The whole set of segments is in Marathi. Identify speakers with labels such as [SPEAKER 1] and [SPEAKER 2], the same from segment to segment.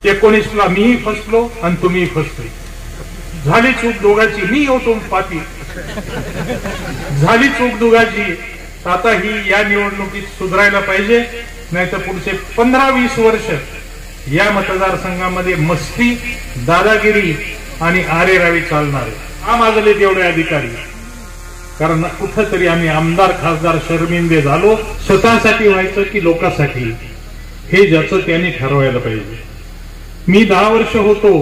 [SPEAKER 1] 19ला मीही फसलो आणि तुम्ही फसले. झाली चूक दोघांची, मी होतो पापी, झाली चूक दोघांची. आता ही या निवडणुकीत सुधारायला पाहिजे, नाहीतर पुढचे 15-20 वर्ष या मतदारसंघामध्ये मस्ती, दादागिरी आणि आरेरावी चालणार. हा मागले तेवढे अधिकारी, कारण कुठंतरी आम्ही आमदार खासदार शर्मिंदे झालो. स्वतःसाठी व्हायचं की लोकांसाठी, हे ज्याचं त्यांनी ठरवायला पाहिजे. मी 10 वर्ष होतो,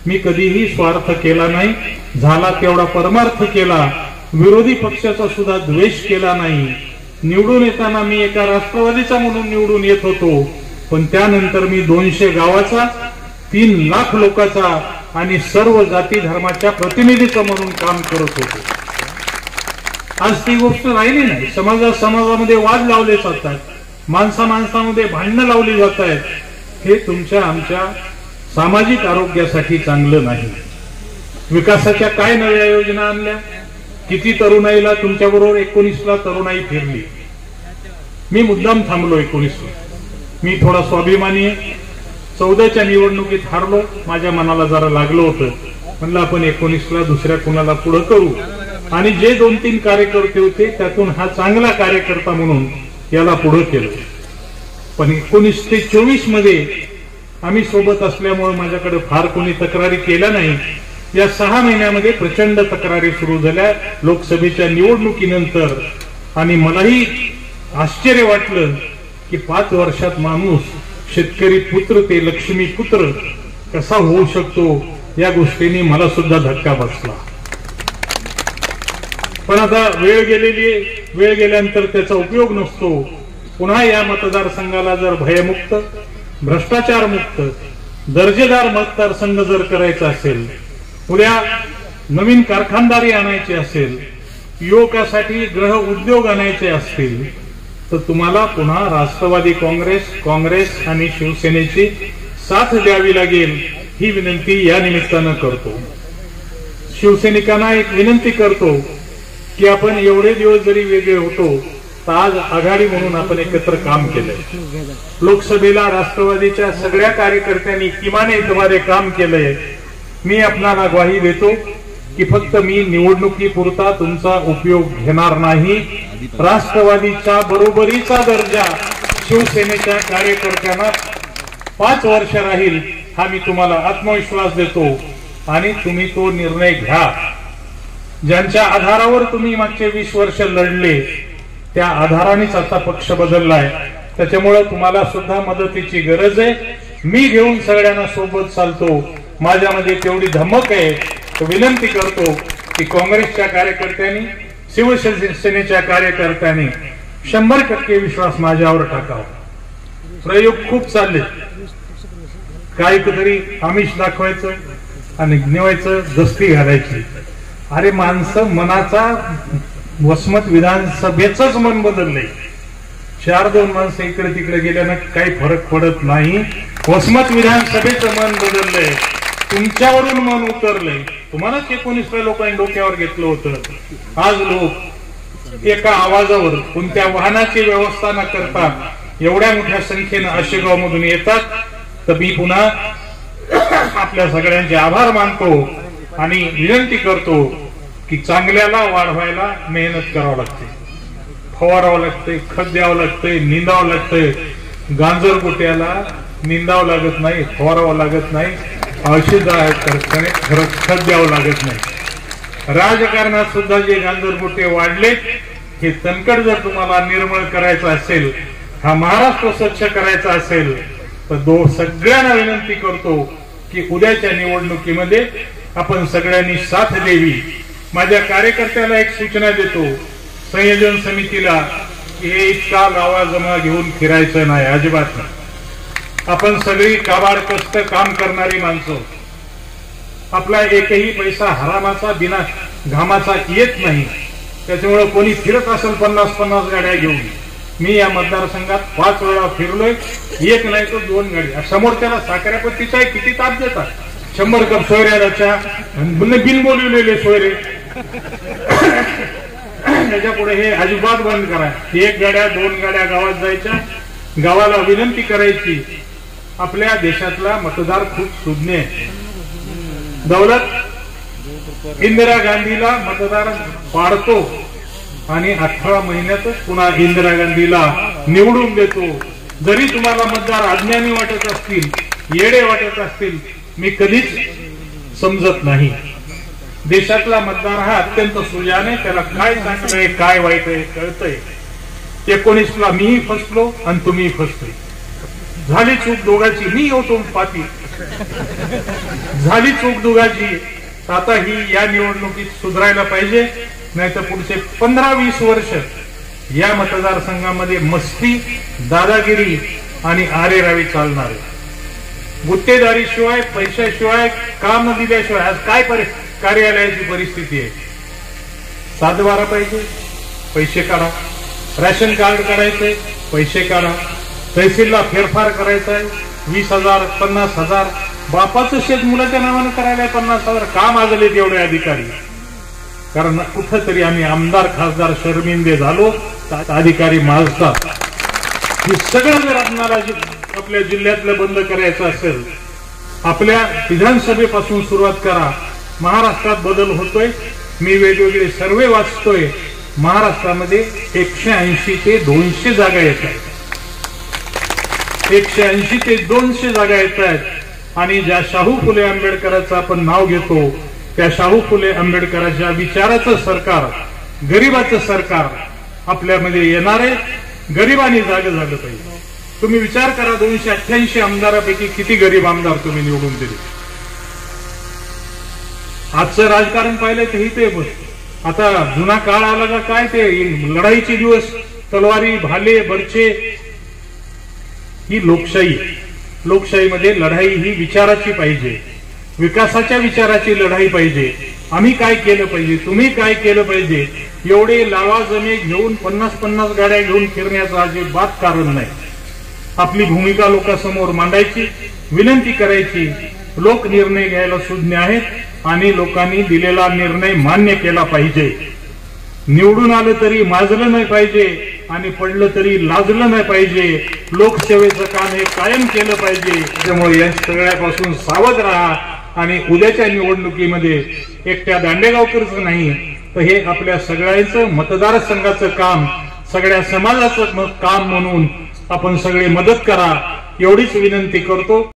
[SPEAKER 1] मी कधीही स्वार्थ केला नाही, झाला तेवढा परमार्थ केला. विरोधी पक्षाचा सुद्धा द्वेष केला नाही. निवडून येताना मी एका राष्ट्रवादीचा म्हणून निवडून येत होतो, पण त्यानंतर मी 200 गावाचा, 3 लाख लोकांचा आणि सर्व जाती धर्माच्या प्रतिनिधीचा म्हणून काम करत होतो. आज ती गोष्ट राहिली नाही. समाजामध्ये वाद लावले जातात, माणसामध्ये भांडणं लावली जात आहेत. हे तुमच्या आमच्या सामाजिक आरोग्यासाठी चांगलं नाही. विकासाच्या काय नव्या योजना आणल्या, किती तरुणाईला तुमच्याबरोबर 19ला तरुणाई फिरली. मी मुद्दाम थांबलो 19ला. मी थोडा स्वाभिमानी आहे. 14च्या निवडणुकीत हारलो, माझ्या मनाला जरा लागलं होतं. म्हणलं आपण 19ला दुसऱ्या कुणाला पुढे करू, आणि जे 2-3 कार्यकर्ते होते त्यातून हा चांगला कार्यकर्ता म्हणून याला पुढे केलं. पण 19 ते 24 मध्ये आम्ही सोबत असल्यामुळे माझ्याकडे फार कोणी तक्रारी केल्या नाही. या 6 महिन्यामध्ये प्रचंड तक्रारी सुरू झाल्या लोकसभेच्या निवडणुकीनंतर. आणि मलाही आश्चर्य वाटलं की 5 वर्षात माणूस शेतकरी पुत्र ते लक्ष्मी पुत्र कसा होऊ शकतो, या गोष्टीने मला सुद्धा धक्का बसला. पण आता वेळ गेलेली आहे, वेळ गेल्यानंतर त्याचा उपयोग नसतो. पुन्हा या मतदारसंघाला जर भयमुक्त, भ्रष्टाचार मुक्त, दर्जेदार मतदारसंघ जर करायचा असेल, उद्या नवीन कारखानदारी आणायची असेल, युवकासाठी गृह उद्योग आणायचे असतील, तर तुम्हाला पुन्हा राष्ट्रवादी काँग्रेस आणि शिवसेनेची साथ द्यावी लागेल. ही विनंती या निमित्तानं करतो. शिवसैनिकांना एक विनंती करतो की आपण एवढे दिवस जरी वेगळे होतो, तर आज आघाडी म्हणून आपण एकत्र काम केलंय. लोकसभेला राष्ट्रवादीच्या सगळ्या कार्यकर्त्यांनी किमान एकवारे काम केलंय. मी आपणाला ग्वाही देतो की फक्त मी निवडणुकीपुरता तुमचा उपयोग घेणार नाही. राष्ट्रवादीच्या बरोबरीचा दर्जा शिवसेनेच्या कार्यकर्त्यांना 5 वर्ष राहील, हा मी तुम्हाला आत्मविश्वास देतो. आणि तुम्ही तो निर्णय घ्या. ज्यांच्या आधारावर तुम्ही मागचे 20 वर्ष लढले, त्या आधारानेच आता पक्ष बदललाय. त्याच्यामुळे तुम्हाला सुद्धा मदतीची गरज आहे. मी घेऊन सगळ्यांना सोबत चालतो. माझ्यामध्ये तेवढी धमक आहे. तर विनंती करतो की काँग्रेसच्या कार्यकर्त्यांनी, शिवसेनेच्या कार्यकर्त्यांनी 100% विश्वास माझ्यावर टाकावा. प्रयोग खूप चालले, काहीतरी आमिष दाखवायचं आणि निवायचं, दस्ती घालायची. अरे माणसं मनाचा, वसमत विधानसभेचंच मन बदललंय. 4-2 माणसं इकडे तिकडे गेल्यानं काही फरक पडत नाही. वसमत विधानसभेचं मन बदललंय, तुमच्यावरून मन उतरलंय. तुम्हालाच 19 लोकांनी डोक्यावर घेतलं होतं. आज लोक एका आवाजावर कोणत्या वाहनाची व्यवस्था न करता एवढ्या मोठ्या संख्येनं आशेगाव मधून येतात. तर मी पुन्हा आपल्या सगळ्यांचे आभार मानतो आणि विनंती करतो की चांगल्याला वाढवायला मेहनत करावं लागते, फवारावं लागते, खत द्यावं लागतंय, निंदावं लागतंय. गांजर गोट्याला निंदावं लागत नाही, फवारावं लागत नाही, औषध खत द्यावं लागत नाही. राजकारणात सुद्धा जे गांजर गोटे वाढले, हे तणकड जर तुम्हाला निर्मळ करायचं असेल, हा महाराष्ट्र स्वच्छ करायचा असेल, तर सगळ्यांना विनंती करतो की उद्याच्या निवडणुकीमध्ये आपण सगळ्यांनी साथ द्यावी. माझ्या कार्यकर्त्याला एक सूचना देतो, संयोजन समितीला, हे इतका गावा जमा घेऊन फिरायचं नाही, अजिबात नाही. आपण सगळी काबाड कष्ट काम करणारी माणसं. आपला एकही पैसा हरामाचा बिना घामाचा येत नाही. त्याच्यामुळे कोणी फिरत असेल 50-50 गाड्या घेऊन. मी या मतदारसंघात 5 वेळा फिरलोय, एक नाही तर 2 गाड्या. समोर त्याला साखरेपत्तीचा किती ताप देतात. 100 कप सोयऱ्याच्या बिन बोलवलेले सोयरे, त्याच्या पुढे हे अजिबात बंद करा. 1 गाड्या 2 गाड्या गावात जायच्या, गावाला विनंती करायची आपल्या देशातला मतदार खूप सुज्ञ आहे. दौलत इंदिरा गांधीला मतदार पाडतो आणि 18 महिन्यातच पुन्हा इंदिरा गांधीला निवडून देतो. जरी तुम्हाला मतदार अज्ञानी वाटत असतील, येडे वाटत असतील, मी कधीच समजत नाही. देशातला मतदार हा अत्यंत सुजाने, त्याला काय चांगलं आहे काय वाईट आहे कळतंय. 19ला मीही फसलो आणि तुम्ही फसतोय. झाली चूक दोघांची, मी होतो पापी, झाली चूक दोघांची. आता ही या निवडणुकीत सुधारायला पाहिजे, नाहीतर पुढचे 15-20 वर्ष या मतदारसंघामध्ये मस्ती, दादागिरी आणि आरेरावी चालणार आहे. गुत्तेदारीशिवाय, पैशाशिवाय, काम न दिल्याशिवाय आज काय कार्यालयाची परिस्थिती आहे. 7/12 पाहिजे, पैसे काढा. राशन कार्ड काढायचंय, पैसे काढा. तहसीलला फेरफार करायचा आहे, 20,000, 50,000. बापाचं शेत मुलाच्या नावानं करायला 50,000. का मागले तेवढे अधिकारी? कारण कुठंतरी आम्ही आमदार खासदार शर्मिंदे झालो, अधिकारी माजतात. हे सगळं जर आपल्याला आपल्या जिल्ह्यातलं बंद करायचं असेल, आपल्या विधानसभेपासून सुरुवात करा. महाराष्ट्रात बदल होतोय. मी वेगवेगळे सर्वे वाचतोय. महाराष्ट्रामध्ये 180 ते 200 जागा येत आहेत. 180 ते 200 जागा येत आहेत. आणि ज्या शाहू फुले आंबेडकरांचं आपण नाव घेतो, त्या शाहू फुले आंबेडकरांच्या विचाराचं सरकार, गरिबाचं सरकार आपल्यामध्ये येणार आहे. गरिबांनी जाग झालं पाहिजे. तुम्ही विचार करा, 288 आमदारापैकी किती गरीब आमदार तुम्ही निवडून दिले. आजचं राजकारण पाहिलं तर ही ते आता जुना काळ आला का काय, ते लढाईचे दिवस, तलवारी, भाले, बर्चे. ही लोकशाही. लोकशाहीमध्ये लढाई ही विचाराची पाहिजे, विकासाच्या विचाराची लढाई पाहिजे. आम्ही काय केलं पाहिजे, तुम्ही काय केलं पाहिजे. एवढे लावाजमे घेऊन 50-50 गाड्या घेऊन फिरण्याचं अजिबात कारण नाही. आपली भूमिका लोकांसमोर मांडायची, विनंती करायची. लोक निर्णय घ्यायला सुज्ञ आहेत आणि लोकांनी दिलेला निर्णय मान्य केला पाहिजे. निवडून आलं तरी माजलं नाही पाहिजे आणि पडलं तरी लाजलं नाही पाहिजे. लोकसेवेचं काम हे कायम केलं पाहिजे. त्यामुळे या सगळ्यापासून सावध राहा आणि उद्याच्या निवडणुकीमध्ये एकट्या दांडेगावकरचं नाही तर हे आपल्या सगळ्यांचं मतदारसंघाचं काम, सगळ्या समाजाचं काम म्हणून आपण सगळे मदत करा, एवढीच विनंती करतो.